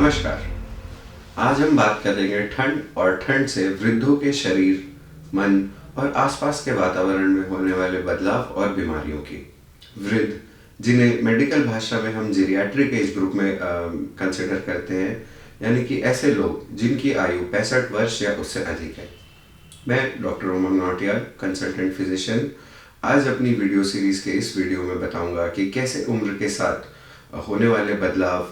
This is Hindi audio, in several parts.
नमस्कार। आज हम बात करेंगे ठंड और ठंड से वृद्धों के शरीर, मन और आसपास के वातावरण में होने वाले बदलाव और बीमारियों की। वृद्ध, जिन्हें मेडिकल भाषा में हम जीरियाट्रिक एज ग्रुप में कंसिडर करते हैं, यानी कि ऐसे लोग जिनकी आयु 65 वर्ष या उससे अधिक है। मैं डॉक्टर उमंग नौटियाल, कंसल्टेंट फिजिशियन, आज अपनी वीडियो सीरीज के इस वीडियो में बताऊंगा कि कैसे उम्र के साथ होने वाले बदलाव,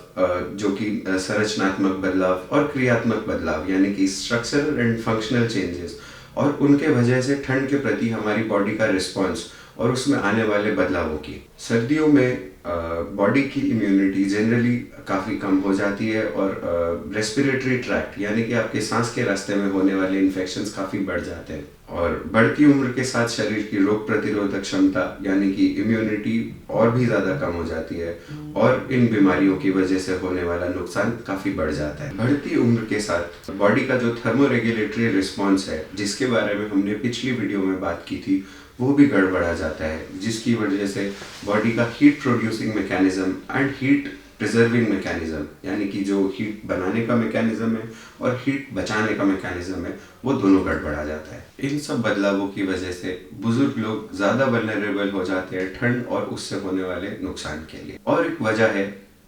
जो कि संरचनात्मक बदलाव और क्रियात्मक बदलाव यानी कि स्ट्रक्चरल एंड फंक्शनल चेंजेस, और उनके वजह से ठंड के प्रति हमारी बॉडी का रिस्पॉन्स और उसमें आने वाले बदलावों की। सर्दियों में बॉडी की इम्यूनिटी जनरली काफ़ी कम हो जाती है और रेस्पिरेटरी ट्रैक्ट यानी कि आपके सांस के रास्ते में होने वाले इन्फेक्शंस काफ़ी बढ़ जाते हैं, और बढ़ती उम्र के साथ शरीर की रोग प्रतिरोधक क्षमता यानी कि इम्यूनिटी और भी ज़्यादा कम हो जाती है, और इन बीमारियों की वजह से होने वाला नुकसान काफ़ी बढ़ जाता है। बढ़ती उम्र के साथ बॉडी का जो थर्मोरेगुलेटरी रिस्पॉन्स है, जिसके बारे में हमने पिछली वीडियो में बात की थी, वो भी गड़बड़ा जाता है, जिसकी वजह से बॉडी का heat producing mechanism and heat preserving mechanism यानी कि जो हीट बनाने का मैकेनिज्म है और हीट बचाने का मैकेनिज्म है, वो दोनों गड़बड़ा जाता है। इन सब बदलावों की वजह से बुजुर्ग लोग ज़्यादा वल्नरेबल हो जाते हैं ठंड और उससे होने वाले नुकसान के लिए। और एक वजह है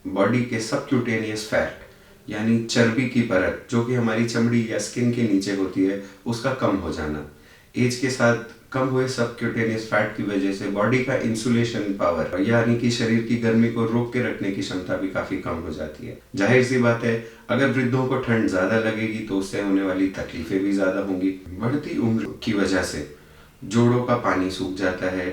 बॉडी के सबक्यूटेनियस फैट यानी चर्बी की परत, जो कि हमारी चमड़ी या स्किन के नीचे होती है, उसका कम हो जाना। एज के साथ कम हुए सबक्यूटेनियस फैट की वजह से बॉडी का इंसुलेशन पावर यानी कि शरीर की गर्मी को रोक के रखने की क्षमता भी काफी कम हो जाती है। जाहिर सी बात है, अगर वृद्धों को ठंड ज्यादा लगेगी तो उससे होने वाली तकलीफें भी ज्यादा होंगी। बढ़ती उम्र की वजह से जोड़ों का पानी सूख जाता है,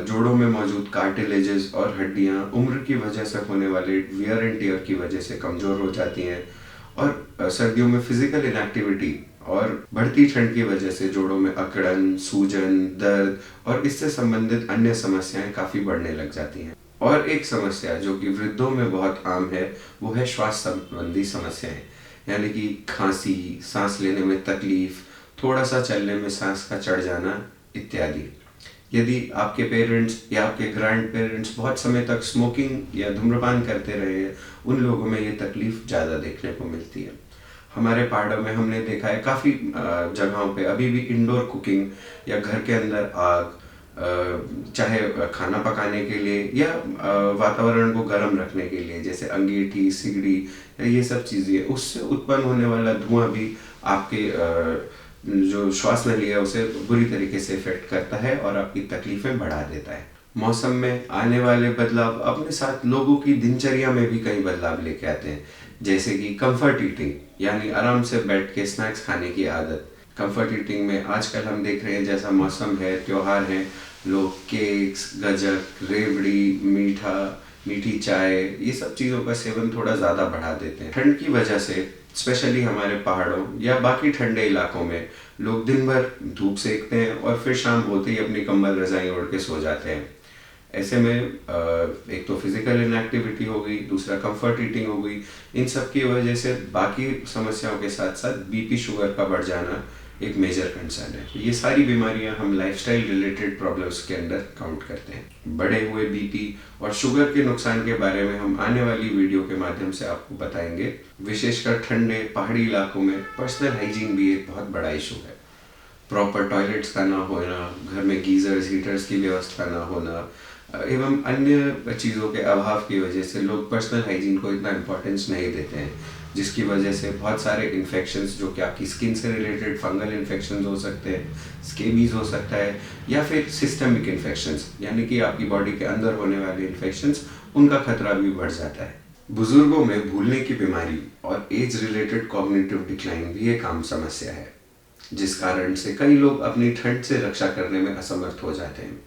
जोड़ों में मौजूद कार्टिलेजेस और हड्डियां उम्र की वजह से होने वाले वियर एंड टियर की वजह से कमजोर हो जाती हैं, और सर्दियों में फिजिकल इनएक्टिविटी और बढ़ती ठंड की वजह से जोड़ों में अकड़न, सूजन, दर्द और इससे संबंधित अन्य समस्याएं काफी बढ़ने लग जाती हैं। और एक समस्या जो कि वृद्धों में बहुत आम है, वो है श्वास संबंधी समस्याएं, यानी कि खांसी, सांस लेने में तकलीफ, थोड़ा सा चलने में सांस का चढ़ जाना इत्यादि। यदि आपके पेरेंट्स या आपके ग्रैंड पेरेंट्स बहुत समय तक स्मोकिंग या धूम्रपान करते रहे हैं, उन लोगों में ये तकलीफ ज़्यादा देखने को मिलती है। हमारे पहाड़ों में हमने देखा है काफ़ी जगहों पे अभी भी इंडोर कुकिंग या घर के अंदर आग, चाहे खाना पकाने के लिए या वातावरण को गर्म रखने के लिए, जैसे अंगीठी, सिगड़ी या ये सब चीज़ें, उससे उत्पन्न होने वाला धुआं भी आपके जो श्वास नली है उसे बुरी तरीके से इफेक्ट करता है और आपकी तकलीफें बढ़ा देता है। मौसम में आने वाले बदलाव अपने साथ लोगों की दिनचर्या में भी कई बदलाव लेके आते हैं, जैसे कि कंफर्ट ईटिंग यानी आराम से बैठ के स्नैक्स खाने की आदत। कंफर्ट ईटिंग में आजकल हम देख रहे हैं, जैसा मौसम है, त्योहार है, लोग केक्स, गजक, रेवड़ी, मीठी चाय, ये सब चीज़ों का सेवन थोड़ा ज़्यादा बढ़ा देते हैं। ठंड की वजह से स्पेशली हमारे पहाड़ों या बाकी ठंडे इलाकों में लोग दिन भर धूप सेकते हैं और फिर शाम होते ही अपनी कंबल रजाई ओढ़ के सो जाते हैं। ऐसे में एक तो फिजिकल इनएक्टिविटी हो गई, दूसरा कंफर्ट ईटिंग हो गई। इन सब की वजह से बाकी समस्याओं के साथ साथ बीपी, शुगर का बढ़ जाना एक मेजर कंसर्न है। ये सारी बीमारियां हम लाइफस्टाइल रिलेटेड प्रॉब्लम्स के अंदर काउंट करते हैं। बढ़े हुए बीपी और शुगर के नुकसान के बारे में हम आने वाली वीडियो के माध्यम से आपको बताएंगे। विशेषकर ठंडे पहाड़ी इलाकों में पर्सनल हाइजीन भी एक बहुत बड़ा इशू है। प्रॉपर टॉयलेट्स का ना होना, घर में गीजर्स, हीटर्स की व्यवस्था ना होना एवं अन्य चीज़ों के अभाव की वजह से लोग पर्सनल हाइजीन को इतना इम्पोर्टेंस नहीं देते हैं, जिसकी वजह से बहुत सारे इन्फेक्शंस जो कि आपकी स्किन से रिलेटेड फंगल इन्फेक्शंस हो सकते हैं, स्केबीज हो सकता है, या फिर सिस्टमिक इन्फेक्शंस यानी कि आपकी बॉडी के अंदर होने वाले इन्फेक्शंस, उनका खतरा भी बढ़ जाता है। बुजुर्गों में भूलने की बीमारी और एज रिलेटेड कॉग्निटिव डिक्लाइन भी एक आम समस्या है, जिस कारण से कई लोग अपनी ठंड से रक्षा करने में असमर्थ हो जाते हैं।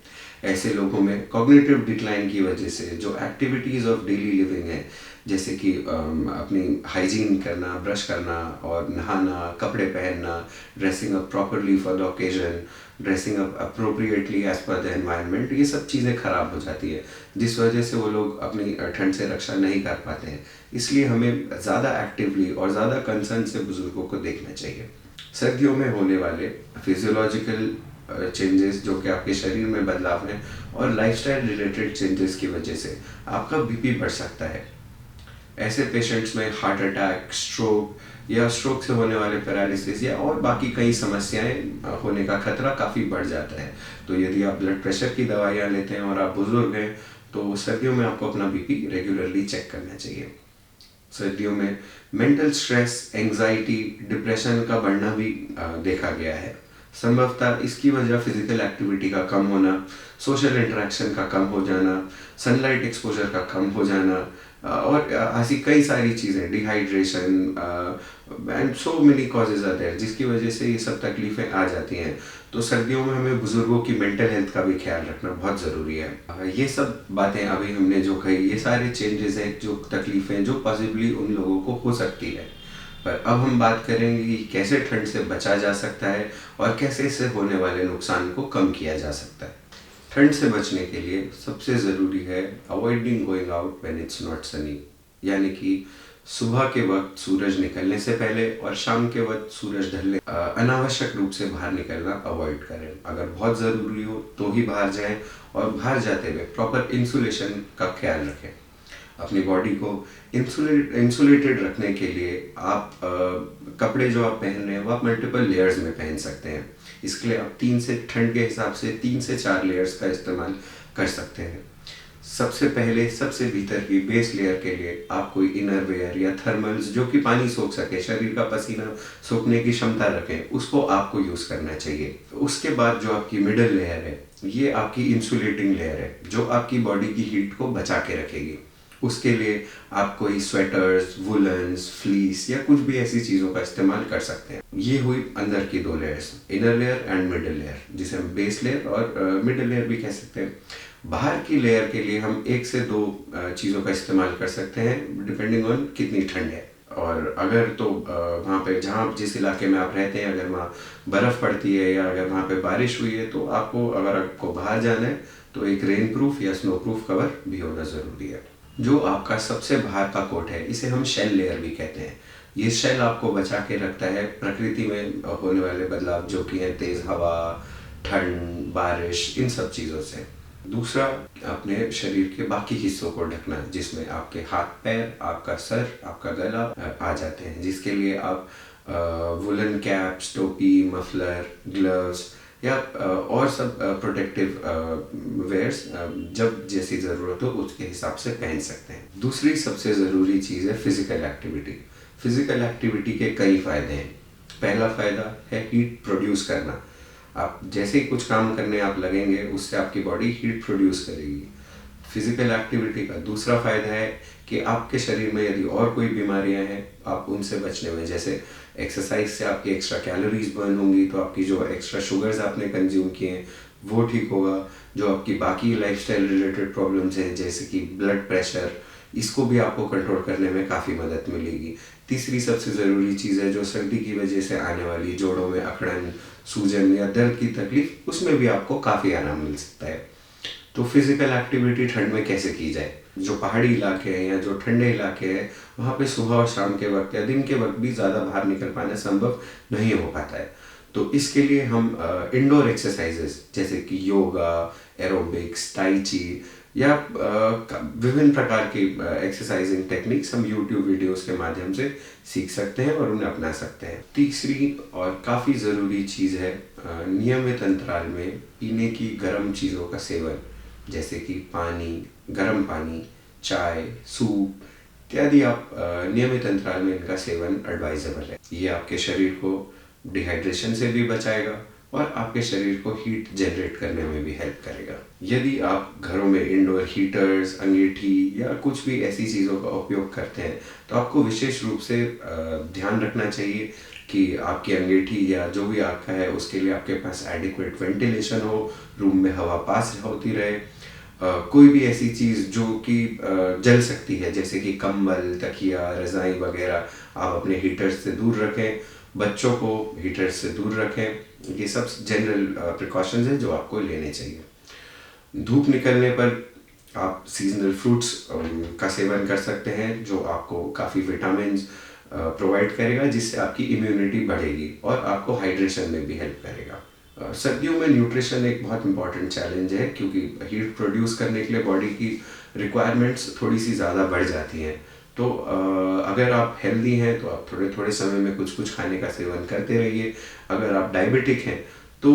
ऐसे लोगों में कॉग्निटिव डिक्लाइन की वजह से जो एक्टिविटीज़ ऑफ डेली लिविंग है, जैसे कि अपनी हाइजीन करना, ब्रश करना और नहाना, कपड़े पहनना, dressing up properly for the occasion, dressing up appropriately as per the environment, ये सब चीज़ें खराब हो जाती है, जिस वजह से वो लोग अपनी ठंड से रक्षा नहीं कर पाते हैं। इसलिए हमें ज़्यादा एक्टिवली और ज़्यादा कंसर्न से बुजुर्गों को देखना चाहिए। सर्दियों में होने वाले फिजियोलॉजिकल चेंजेस जो कि आपके शरीर में बदलाव हैं और लाइफस्टाइल रिलेटेड चेंजेस की वजह से आपका बीपी बढ़ सकता है। ऐसे पेशेंट्स में हार्ट अटैक, स्ट्रोक या स्ट्रोक से होने वाले पैरालिसिस या और बाकी कई समस्याएं होने का खतरा काफ़ी बढ़ जाता है। तो यदि आप ब्लड प्रेशर की दवाइयाँ लेते हैं और आप बुजुर्ग हैं तो सर्दियों में आपको अपना बीपी रेगुलरली चेक करना चाहिए। सर्दियों में मेंटल स्ट्रेस, एंजाइटी, डिप्रेशन का बढ़ना भी देखा गया है। संभवतः इसकी वजह फिजिकल एक्टिविटी का कम होना, सोशल इंटरेक्शन का कम हो जाना, सनलाइट एक्सपोजर का कम हो जाना और ऐसी कई सारी चीज़ें, dehydration and so many causes are there जिसकी वजह से ये सब तकलीफ़ें आ जाती हैं। तो सर्दियों में हमें बुज़ुर्गों की मेंटल हेल्थ का भी ख्याल रखना बहुत ज़रूरी है। ये सब बातें अभी हमने जो कही, ये सारे चेंजेस हैं, जो तकलीफ़ें जो पॉसिबली उन लोगों को हो सकती है। पर अब हम बात करेंगे कि कैसे ठंड से बचा जा सकता है और कैसे इससे होने वाले नुकसान को कम किया जा सकता है। ठंड से बचने के लिए सबसे ज़रूरी है avoiding going out when it's not Sunny, यानी कि सुबह के वक्त सूरज निकलने से पहले और शाम के वक्त सूरज ढलने अनावश्यक रूप से बाहर निकलना अवॉइड करें। अगर बहुत ज़रूरी हो तो ही बाहर जाएं और बाहर जाते हुए प्रॉपर इंसुलेशन का ख्याल रखें। अपनी बॉडी को इंसुलेटेड रखने के लिए आप कपड़े जो आप पहन रहे हैं वो आप मल्टीपल लेयर्स में पहन सकते हैं। इसके लिए आप ठंड के हिसाब से 3 से 4 लेयर्स का इस्तेमाल कर सकते हैं। सबसे पहले सबसे भीतर की बेस लेयर के लिए आप कोई इनर वेयर या थर्मल्स जो कि पानी सोख सके, शरीर का पसीना सोखने की क्षमता रखें, उसको आपको यूज़ करना चाहिए। उसके बाद जो आपकी मिडल लेयर है, ये आपकी इंसुलेटिंग लेयर है जो आपकी बॉडी की हीट को बचा के रखेगी। उसके लिए आप कोई स्वेटर्स, वुलन्स, फ्लीस या कुछ भी ऐसी चीज़ों का इस्तेमाल कर सकते हैं। ये हुई अंदर की 2 layers, inner layer and middle layer, जिसे हम बेस लेयर और मिडल लेयर भी कह सकते हैं। बाहर की लेयर के लिए हम 1 से 2 चीज़ों का इस्तेमाल कर सकते हैं डिपेंडिंग ऑन कितनी ठंड है। और अगर तो वहाँ पे जहाँ जिस इलाके में आप रहते हैं अगर वहाँ बर्फ़ पड़ती है या अगर वहाँ पे बारिश हुई है तो अगर आपको बाहर जाना है तो एक रेन प्रूफ या स्नो प्रूफ कवर भी होना ज़रूरी है। जो आपका सबसे बाहर का कोट है इसे हम शेल लेयर भी कहते हैं। ये शेल आपको बचा के रखता है प्रकृति में होने वाले बदलाव जो कि हैं तेज़ हवा, ठंड, बारिश, इन सब चीज़ों से। दूसरा, अपने शरीर के बाकी हिस्सों को ढकना जिसमें आपके हाथ पैर, आपका सर, आपका गला आ जाते हैं, जिसके लिए आप वुलन कैप्स, टोपी, मफलर, ग्लव्स या और सब प्रोटेक्टिव वेयर्स जब जैसी ज़रूरत हो उसके हिसाब से पहन सकते हैं। दूसरी सबसे ज़रूरी चीज़ है फिज़िकल एक्टिविटी। फिज़िकल एक्टिविटी के कई फ़ायदे हैं। पहला फ़ायदा है हीट प्रोड्यूस करना। आप जैसे ही कुछ काम करने आप लगेंगे उससे आपकी बॉडी हीट प्रोड्यूस करेगी। फिजिकल एक्टिविटी का दूसरा फ़ायदा है कि आपके शरीर में यदि और कोई बीमारियां हैं आप उनसे बचने में, जैसे एक्सरसाइज से आपकी एक्स्ट्रा कैलोरीज बर्न होंगी तो आपकी जो एक्स्ट्रा शुगर्स आपने कंज्यूम किए हैं वो ठीक होगा। जो आपकी बाकी लाइफस्टाइल रिलेटेड प्रॉब्लम्स हैं जैसे कि ब्लड प्रेशर, इसको भी आपको कंट्रोल करने में काफ़ी मदद मिलेगी। तीसरी सबसे ज़रूरी चीज़ है जो सर्दी की वजह से आने वाली जोड़ों में अकड़न, सूजन या दर्द की तकलीफ, उसमें भी आपको काफ़ी आराम मिल सकता है। तो फिजिकल एक्टिविटी ठंड में कैसे की जाए? जो पहाड़ी इलाके हैं या जो ठंडे इलाके हैं वहाँ पे सुबह और शाम के वक्त या दिन के वक्त भी ज़्यादा बाहर निकल पाना संभव नहीं हो पाता है। तो इसके लिए हम इंडोर एक्सरसाइजेस जैसे कि योगा, एरोबिक्स, टाई ची या विभिन्न प्रकार की एक्सरसाइजिंग टेक्निक्स हम यूट्यूब वीडियोस के माध्यम से सीख सकते हैं और उन्हें अपना सकते हैं। तीसरी और काफ़ी ज़रूरी चीज़ है नियमित अंतराल में पीने की गर्म चीज़ों का सेवन, जैसे कि पानी, गर्म पानी, चाय, सूप इत्यादि। आप नियमित अंतराल में इनका सेवन एडवाइजेबल है। ये आपके शरीर को डिहाइड्रेशन से भी बचाएगा और आपके शरीर को हीट जनरेट करने में भी हेल्प करेगा। यदि आप घरों में इंडोर हीटर्स, अंगीठी या कुछ भी ऐसी चीज़ों का उपयोग करते हैं तो आपको विशेष रूप से ध्यान रखना चाहिए कि आपकी अंगीठी या जो भी आपका है उसके लिए आपके पास एडिक्वेट वेंटिलेशन हो, रूम में हवा पास होती रहे। कोई भी ऐसी चीज़ जो कि जल सकती है जैसे कि कंबल, तकिया, रज़ाई वगैरह आप अपने हीटर्स से दूर रखें। बच्चों को हीटर्स से दूर रखें। ये सब जनरल प्रिकॉशंस हैं जो आपको लेने चाहिए। धूप निकलने पर आप सीजनल फ्रूट्स का सेवन कर सकते हैं जो आपको काफ़ी विटामिन प्रोवाइड करेगा, जिससे आपकी इम्यूनिटी बढ़ेगी और आपको हाइड्रेशन में भी हेल्प करेगा। सर्दियों में न्यूट्रिशन एक बहुत इंपॉर्टेंट चैलेंज है क्योंकि हीट प्रोड्यूस करने के लिए बॉडी की रिक्वायरमेंट्स थोड़ी सी ज़्यादा बढ़ जाती हैं। तो अगर आप हेल्दी हैं तो आप थोड़े थोड़े समय में कुछ कुछ खाने का सेवन करते रहिए। अगर आप डायबिटिक हैं तो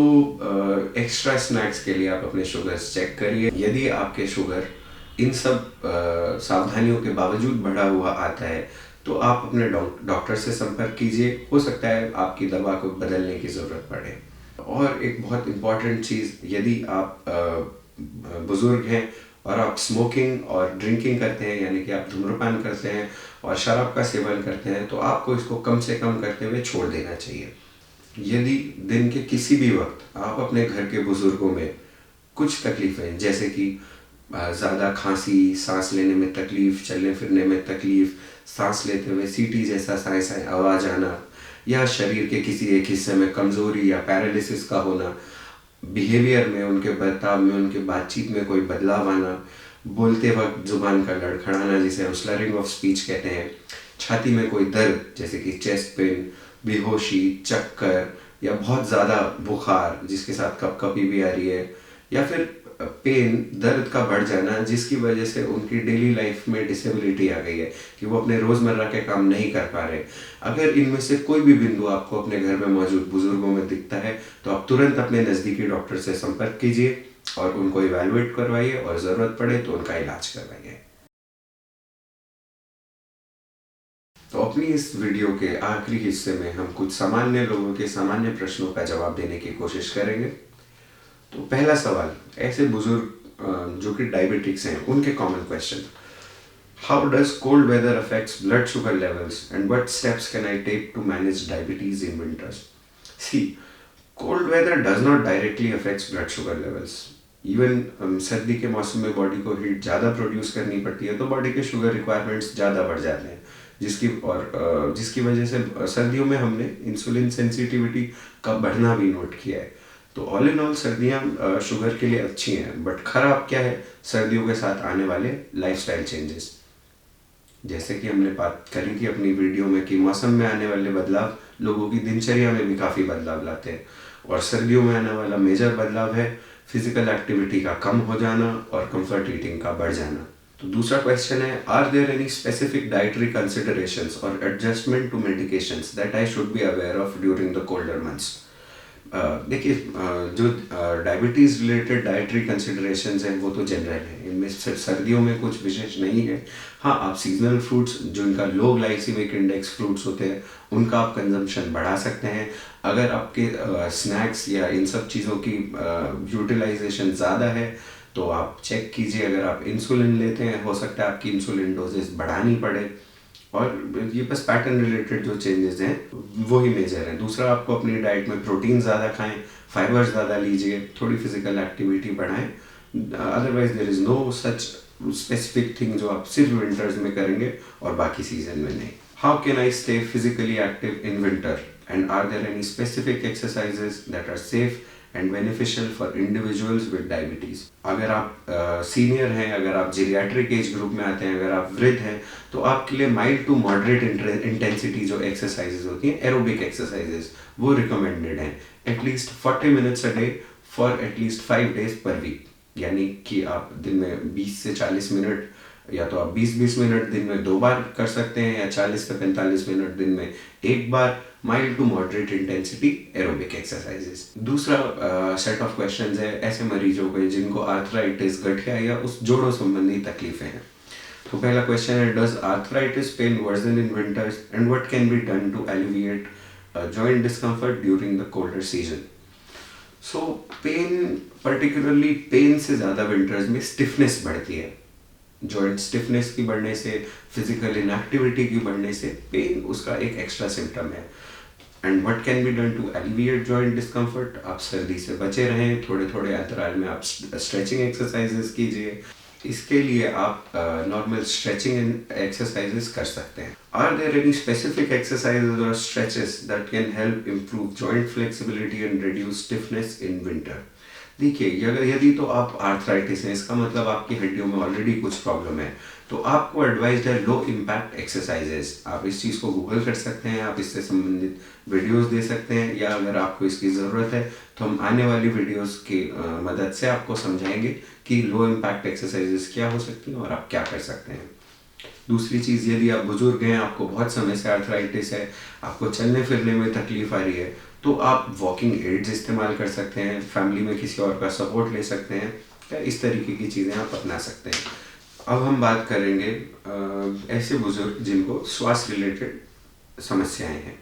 एक्स्ट्रा स्नैक्स के लिए आप अपने शुगर्स चेक करिए। यदि आपके शुगर इन सब सावधानियों के बावजूद बढ़ा हुआ आता है तो आप अपने डॉक्टर से संपर्क कीजिए। हो सकता है आपकी दवा को बदलने की ज़रूरत पड़े। और एक बहुत इम्पॉर्टेंट चीज़, यदि आप बुज़ुर्ग हैं और आप स्मोकिंग और ड्रिंकिंग करते हैं, यानी कि आप धूम्रपान करते हैं और शराब का सेवन करते हैं, तो आपको इसको कम से कम करते हुए छोड़ देना चाहिए। यदि दिन के किसी भी वक्त आप अपने घर के बुजुर्गों में कुछ तकलीफें, जैसे कि ज़्यादा खांसी, सांस लेने में तकलीफ, चलने फिरने में तकलीफ, सांस लेते हुए सीटी जैसा साए साए आवाज़ आना, या शरीर के किसी एक हिस्से में कमज़ोरी या पैरालिसिस का होना, बिहेवियर में, उनके बर्ताव में, उनके बातचीत में कोई बदलाव आना, बोलते वक्त जुबान का लड़खड़ाना जिसे हम स्लरिंग ऑफ स्पीच कहते हैं, छाती में कोई दर्द जैसे कि चेस्ट पेन, बेहोशी, चक्कर या बहुत ज़्यादा बुखार जिसके साथ कपकपी भी आ रही है, या फिर पेन, दर्द का बढ़ जाना जिसकी वजह से उनकी डेली लाइफ में डिसेबिलिटी आ गई है कि वो अपने रोज़मर्रा के काम नहीं कर पा रहे। अगर इनमें से कोई भी बिंदु आपको अपने घर में मौजूद बुजुर्गों में दिखता है तो आप तुरंत अपने नज़दीकी डॉक्टर से संपर्क कीजिए और उनको इवैल्यूएट करवाइए और ज़रूरत पड़े तो उनका इलाज करवाइए। तो अपनी इस वीडियो के आखिरी हिस्से में हम कुछ सामान्य लोगों के सामान्य प्रश्नों का जवाब देने की कोशिश करेंगे। तो पहला सवाल, ऐसे बुजुर्ग जो कि डायबिटिक्स हैं उनके common question: how does cold weather affects blood sugar levels and what steps can I take to manage diabetes in winters? See, cold weather does not directly affects blood sugar levels. Even सर्दी के मौसम में बॉडी को हीट ज़्यादा प्रोड्यूस करनी पड़ती है तो बॉडी के शुगर रिक्वायरमेंट्स ज़्यादा बढ़ जाते हैं, जिसकी वजह से सर्दियों में हमने इंसुलिन सेंसिटिविटी का बढ़ना भी नोट किया है। तो ऑल इन ऑल सर्दियाँ शुगर के लिए अच्छी हैं, बट खराब क्या है? सर्दियों के साथ आने वाले लाइफस्टाइल चेंजेस। जैसे कि हमने बात करी थी अपनी वीडियो में कि मौसम में आने वाले बदलाव लोगों की दिनचर्या में भी काफ़ी बदलाव लाते हैं, और सर्दियों में आने वाला मेजर बदलाव है फिजिकल एक्टिविटी का कम हो जाना और कंफर्ट ईटिंग का बढ़ जाना। तो दूसरा क्वेश्चन है, are there any specific dietary considerations or adjustment to medications that I should be aware of during the colder months? देखिए, जो डायबिटीज़ रिलेटेड डाइटरी कंसिडरेशंस हैं वो तो जनरल है, इनमें सिर्फ सर्दियों में कुछ विशेष नहीं है। हाँ, आप सीजनल फ्रूट्स, जो इनका लो ग्लाइसीमिक इंडेक्स फ्रूट्स होते हैं, उनका आप कंजम्पशन बढ़ा सकते हैं। अगर आपके स्नैक्स या इन सब चीज़ों की यूटिलाइजेशन ज़्यादा है तो आप चेक कीजिए। अगर आप इंसुलिन लेते हैं, हो सकता है आपकी इंसुलिन डोजेस बढ़ानी पड़े। और ये बस पैटर्न रिलेटेड जो चेंजेस हैं वो ही मेजर हैं। दूसरा, आपको अपनी डाइट में प्रोटीन ज़्यादा खाएं, फाइबर ज़्यादा लीजिए, थोड़ी फिजिकल एक्टिविटी बढ़ाएं। Otherwise there is no such specific thing जो आप सिर्फ विंटर्स में करेंगे और बाकी सीजन में नहीं। How can I stay physically active in winter and are there any specific exercises that are safe and beneficial for individuals with diabetes? अगर आप सीनियर हैं, अगर आप जीरियाट्रिक एज ग्रुप में आते हैं, अगर आप वृद्ध हैं, तो आपके लिए माइल्ड टू मॉडरेट इंटेंसिटी जो एक्सरसाइजेज होती हैं, एरोबिक एक्सरसाइजेज, वो रिकमेंडेड हैं। At least 40 minutes a day for at least 5 days per week. यानी कि आप दिन में 20 से 40 मिनट, या तो आप 20-20 मिनट दिन में 2 बार कर सकते हैं, या 40 से 45 मिनट दिन में 1 बार mild to moderate intensity aerobic exercises. दूसरा सेट ऑफ क्वेश्चंस है ऐसे मरीजों के जिनको आर्थराइटिस, गठिया या उस जोड़ों संबंधी तकलीफें हैं। तो पहला क्वेश्चन है, does arthritis pain worsen in winters and what can be done to alleviate joint discomfort during the colder season? So pain, particularly pain से ज़्यादा विंटर्स में स्टिफनेस बढ़ती है। जॉइंट स्टिफनेस की बढ़ने से, फिजिकल इनएक्टिविटी की बढ़ने से पेन उसका एक एक्स्ट्रा सिम्टम है। And what can be done to alleviate joint discomfort? आप सर्दी से बचे रहें, थोड़े थोड़े अंतराल में आप स्ट्रेचिंग एक्सरसाइजेस कीजिए। इसके लिए आप नॉर्मल स्ट्रेचिंग एक्सरसाइजेस कर सकते हैं। Are there any specific exercises or stretches that can help improve joint flexibility and reduce stiffness in winter? देखिए, अगर यदि तो आप आर्थराइटिस है, इसका मतलब आपकी हड्डियों में ऑलरेडी कुछ प्रॉब्लम है, तो आपको एडवाइज्ड है लो इम्पैक्ट एक्सरसाइजेस। आप इस चीज़ को गूगल कर सकते हैं, आप इससे संबंधित वीडियोस दे सकते हैं, या अगर आपको इसकी ज़रूरत है तो हम आने वाली वीडियोस की मदद से आपको समझाएंगे कि लो इम्पैक्ट एक्सरसाइजेस क्या हो सकती हैं और आप क्या कर सकते हैं। दूसरी चीज़, यदि आप बुजुर्ग हैं, आपको बहुत समय से आर्थराइटिस है, आपको चलने फिरने में तकलीफ आ रही है, तो आप वॉकिंग एड्स इस्तेमाल कर सकते हैं, फैमिली में किसी और का सपोर्ट ले सकते हैं, या इस तरीके की चीज़ें आप अपना सकते हैं। अब हम बात करेंगे ऐसे बुजुर्ग जिनको श्वास रिलेटेड समस्याएं हैं,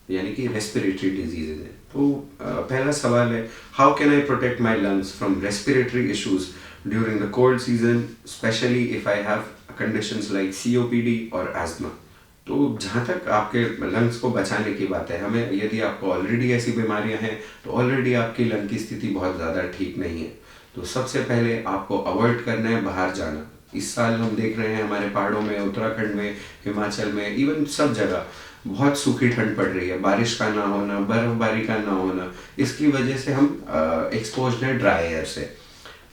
यानी कि रेस्पिरेटरी डिजीजेज हैं। तो पहला सवाल है, how can I protect my lungs from respiratory issues during the cold season, specially if I have conditions like COPD और एस्थमा। तो जहाँ तक आपके लंग्स को बचाने की बात है, हमें, यदि आपको ऑलरेडी ऐसी बीमारियां हैं तो ऑलरेडी आपकी लंग की स्थिति बहुत ज़्यादा ठीक नहीं है, तो सबसे पहले आपको अवॉइड करना है बाहर जाना। इस साल हम देख रहे हैं हमारे पहाड़ों में, उत्तराखंड में, हिमाचल में, इवन सब जगह बहुत सूखी ठंड पड़ रही है। बारिश का ना होना, बर्फबारी का ना होना, इसकी वजह से हम एक्सपोज्ड हैं ड्राई एयर से।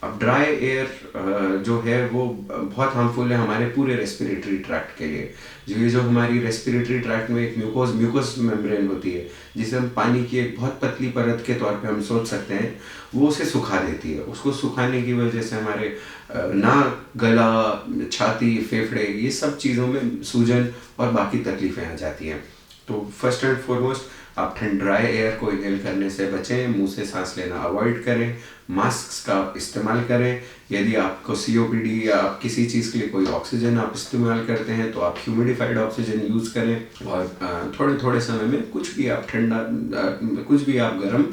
अब ड्राई एयर जो है वो बहुत हार्मफुल है हमारे पूरे रेस्पिरेटरी ट्रैक्ट के लिए। जो हमारी रेस्पिरेटरी ट्रैक्ट में एक म्यूकोस मेम्ब्रेन होती है, जिसे हम पानी की एक बहुत पतली परत के तौर पे हम सोच सकते हैं, वो उसे सुखा देती है। उसको सुखाने की वजह से हमारे नाक, गला, छाती, फेफड़े, ये सब चीज़ों में सूजन और बाकी तकलीफें आ जाती हैं। तो फर्स्ट एंड फॉरमोस्ट, आप ड्राई एयर को इनहेल करने से बचें, मुंह से सांस लेना अवॉइड करें, मास्क का इस्तेमाल करें। यदि आपको COPD या आप किसी चीज़ के लिए कोई ऑक्सीजन आप इस्तेमाल करते हैं तो आप ह्यूमिडिफाइड ऑक्सीजन यूज़ करें। और थोड़े थोड़े समय में कुछ भी आप ठंडा, कुछ भी आप गर्म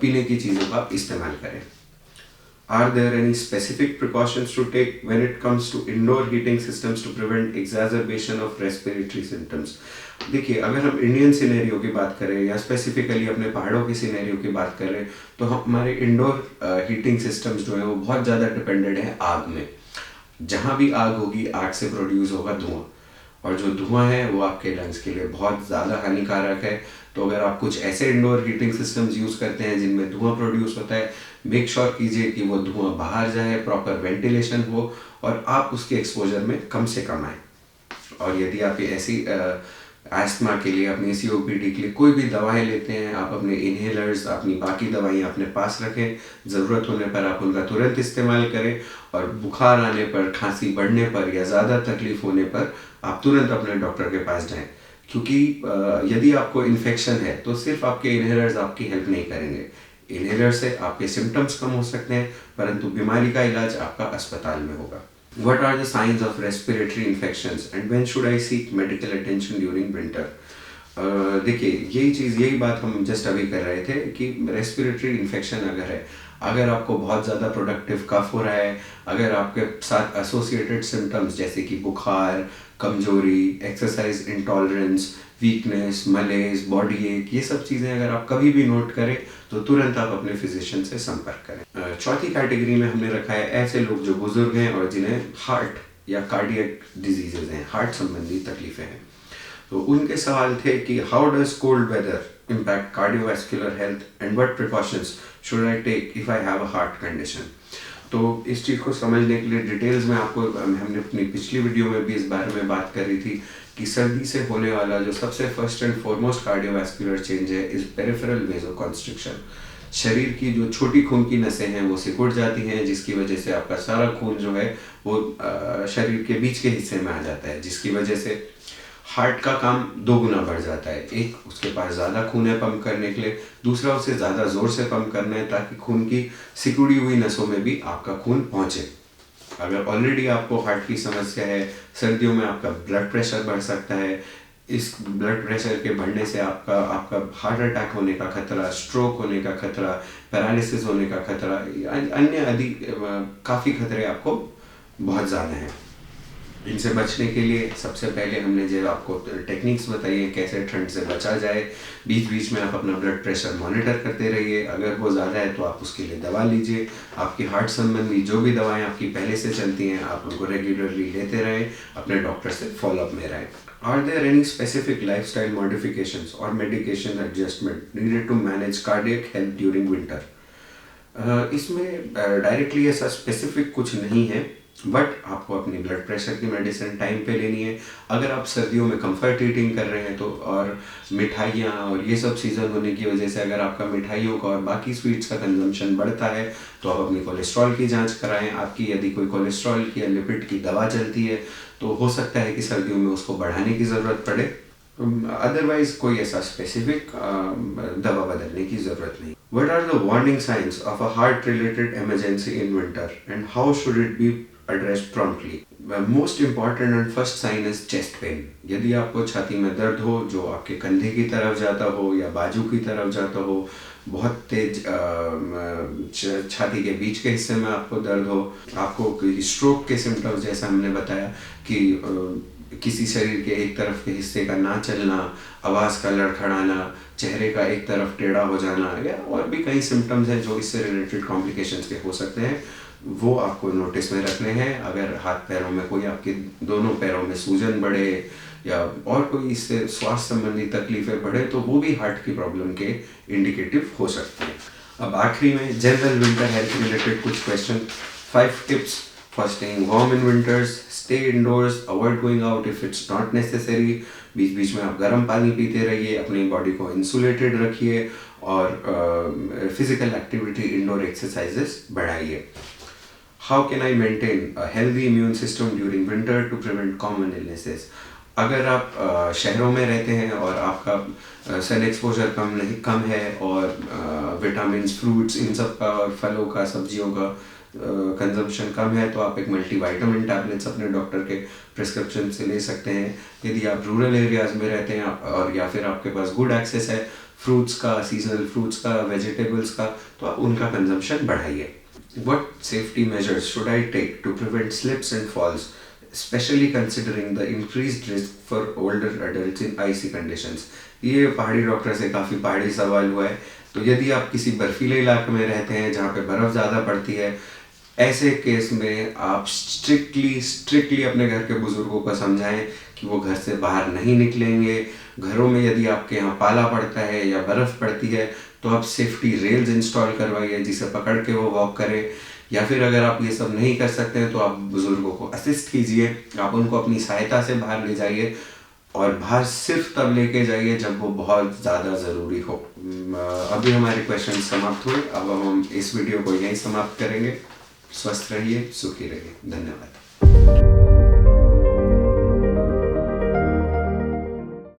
पीने की चीज़ों का इस्तेमाल करें। Are there any specific precautions to take when it comes to indoor heating systems to prevent exacerbation of respiratory symptoms? देखिए, अगर हम इंडियन सिनेरियो की बात करें या स्पेसिफिकली अपने पहाड़ों के सिनेरियो की बात करें, तो हमारे इंडोर हीटिंग सिस्टम्स जो है वो बहुत ज़्यादा डिपेंडेंट है आग में। जहाँ भी आग होगी, आग से प्रोड्यूस होगा धुआं, और जो धुआं है वो आपके लंग्स के लिए बहुत ज़्यादा हानिकारक है। तो अगर आप कुछ ऐसे इंडोर हीटिंग सिस्टम्स यूज़ करते हैं जिनमें धुआं प्रोड्यूस होता है, मेक श्योर कीजिए कि वो धुआं बाहर जाए, प्रॉपर वेंटिलेशन हो और आप उसके एक्सपोजर में कम से कम आए। और यदि आप ऐसी एस्थमा के लिए, अपनी COPD के लिए कोई भी दवाएं लेते हैं, आप अपने इन्हेलर्स, अपनी बाकी दवाइयाँ अपने पास रखें। ज़रूरत होने पर आप उनका तुरंत इस्तेमाल करें, और बुखार आने पर, खांसी बढ़ने पर या ज़्यादा तकलीफ होने पर आप तुरंत अपने डॉक्टर के पास जाएं। क्योंकि यदि आपको इन्फेक्शन है तो सिर्फ आपके इन्हेलर्स आपकी हेल्प नहीं करेंगे। इन्हेलर से आपके सिम्टम्स कम हो सकते हैं, परंतु बीमारी का इलाज आपका अस्पताल में होगा। What are the signs of respiratory infections and when should I seek medical attention during winter? देखिए, यही बात हम जस्ट अभी कर रहे थे कि रेस्पिरेटरी इन्फेक्शन अगर है, अगर आपको बहुत ज़्यादा प्रोडक्टिव कफ हो रहा है, अगर आपके साथ एसोसिएटेड सिम्टम्स जैसे कि बुखार, कमजोरी, एक्सरसाइज इंटॉलरेंस, वीकनेस, मलेज, बॉडी एक, ये सब चीज़ें अगर आप कभी भी नोट करें तो तुरंत आप अपने फिजिशियन से संपर्क करें। चौथी कैटेगरी में हमने रखा है ऐसे लोग जो बुजुर्ग हैं और जिन्हें हार्ट या कार्डियक डिजीजेज हैं, हार्ट संबंधी तकलीफें हैं। तो उनके सवाल थे कि how does cold weather impact cardiovascular health and what precautions should I take if I have a heart condition. तो इस चीज़ को समझने के लिए डिटेल्स में आपको, हमने अपनी पिछली वीडियो में भी इस बारे में बात करी थी कि सर्दी से होने वाला जो सबसे first and foremost cardiovascular change है इज पेरिफेरल वेसोकंस्ट्रिक्शन। शरीर की जो छोटी खून की नसें हैं वो सिकुड़ जाती हैं, जिसकी वजह से आपका सारा खून जो है वो शरीर के बीच के हिस्से में आ जाता है, जिसकी वजह से हार्ट का काम 2 गुना बढ़ जाता है। एक, उसके पास ज़्यादा खून है पंप करने के लिए, दूसरा उसे ज़्यादा ज़ोर से पंप करना है ताकि खून की सिकुड़ी हुई नसों में भी आपका खून पहुँचे। अगर ऑलरेडी आपको हार्ट की समस्या है, सर्दियों में आपका ब्लड प्रेशर बढ़ सकता है। इस ब्लड प्रेशर के बढ़ने से आपका हार्ट अटैक होने का खतरा, स्ट्रोक होने का खतरा, पैरालिसिस होने का खतरा, अन्य आदि काफ़ी खतरे आपको बहुत ज़्यादा हैं। इनसे बचने के लिए सबसे पहले हमने जो आपको टेक्निक्स बताई है कैसे ठंड से बचा जाए। बीच बीच में आप अपना ब्लड प्रेशर मॉनिटर करते रहिए, अगर वो ज़्यादा है तो आप उसके लिए दवा लीजिए। आपकी हार्ट संबंधी जो भी दवाएं आपकी पहले से चलती हैं आप उनको रेगुलरली लेते रहें, अपने डॉक्टर से फॉलोअप में रहें। Are there any specific lifestyle modifications or medication adjustment needed to manage cardiac health during winter? इसमें डायरेक्टली ऐसा स्पेसिफिक कुछ नहीं है, बट आपको अपनी ब्लड प्रेशर की मेडिसिन टाइम पे लेनी है। अगर आप सर्दियों में कंफर्ट ईटिंग कर रहे हैं तो, और मिठाइयाँ और ये सब सीज़न होने की वजह से अगर आपका मिठाइयों का और बाकी स्वीट्स का कंजम्पशन बढ़ता है तो आप अपनी कोलेस्ट्रॉल की जांच कराएं। आपकी यदि कोई कोलेस्ट्रॉल की या लिपिड की दवा चलती है तो हो सकता है कि सर्दियों में उसको बढ़ाने की ज़रूरत पड़े। अदरवाइज कोई ऐसा स्पेसिफिक दवा बदलने की ज़रूरत नहीं। What are the warning signs of a heart-related emergency in winter and how should it be addressed promptly? The most important and first sign is chest pain. यदि आपको छाती में दर्द हो जो आपके कंधे की तरफ जाता हो या बाजू की तरफ जाता हो, बहुत तेज छाती के बीच के हिस्से में आपको दर्द हो, आपको कोई स्ट्रोक के सिम्टम्स जैसा हमने बताया कि किसी शरीर के एक तरफ के हिस्से का ना चलना, आवाज़ का लड़खड़ाना, चेहरे का एक तरफ टेढ़ा हो जाना, या और भी कई सिम्टम्स हैं जो इससे रिलेटेड कॉम्प्लिकेशंस के हो सकते हैं, वो आपको नोटिस में रखने हैं। अगर हाथ पैरों में कोई, आपके दोनों पैरों में सूजन बढ़े या और कोई इससे स्वास्थ्य संबंधी तकलीफें बढ़े तो वो भी हार्ट की प्रॉब्लम के इंडिकेटिव हो सकते हैं। अब आखिरी में जनरल विंटर हेल्थ रिलेटेड कुछ question. 5 tips for staying warm in winters. Stay indoors, avoid going out if it's not necessary. बीच बीच में आप गर्म पानी पीते रहिए, अपनी बॉडी को इंसुलेटेड रखिए और फिजिकल एक्टिविटी, इंडोर एक्सरसाइजेस बढ़ाइए। How can I maintain a healthy immune system during winter to prevent common illnesses? अगर आप शहरों में रहते हैं और आपका सन एक्सपोजर कम है और विटामिन, फ्रूट्स, इन सब का और फलों का, सब्जियों का कंजम्पशन कम है तो आप एक मल्टीविटामिन टैबलेट्स अपने डॉक्टर के प्रिस्क्रिप्शन से ले सकते हैं। यदि आप रूरल एरियाज़ में रहते हैं और या फिर आपके पास गुड एक्सेस है फ्रूट्स का, सीजनल फ्रूट्स का, वेजिटेबल्स का, तो आप उनका कंजम्पशन बढ़ाइए। What safety measures should I take to prevent slips and falls, especially considering the increased risk for older adults in icy conditions? ये पहाड़ी डॉक्टर से काफ़ी पहाड़ी सवाल हुआ है। तो यदि आप किसी बर्फीले इलाके में रहते हैं जहाँ पे बर्फ़ ज़्यादा पड़ती है, ऐसे केस में आप स्ट्रिक्टली अपने घर के बुज़ुर्गों को समझाएं कि वो घर से बाहर नहीं निकलेंगे। घरों में यदि आपके यहाँ पाला पड़ता है या बर्फ़ पड़ती है तो आप सेफ्टी रेल्स इंस्टॉल करवाइए जिसे पकड़ के वो वॉक करें, या फिर अगर आप ये सब नहीं कर सकते हैं तो आप बुज़ुर्गों को असिस्ट कीजिए, आप उनको अपनी सहायता से बाहर ले जाइए और बाहर सिर्फ तब लेके जाइए जब वो बहुत ज़्यादा ज़रूरी हो। अभी हमारे क्वेश्चन समाप्त हुए, अब हम इस वीडियो को यहीं समाप्त करेंगे। स्वस्थ रहिए, सुखी रहिए, धन्यवाद।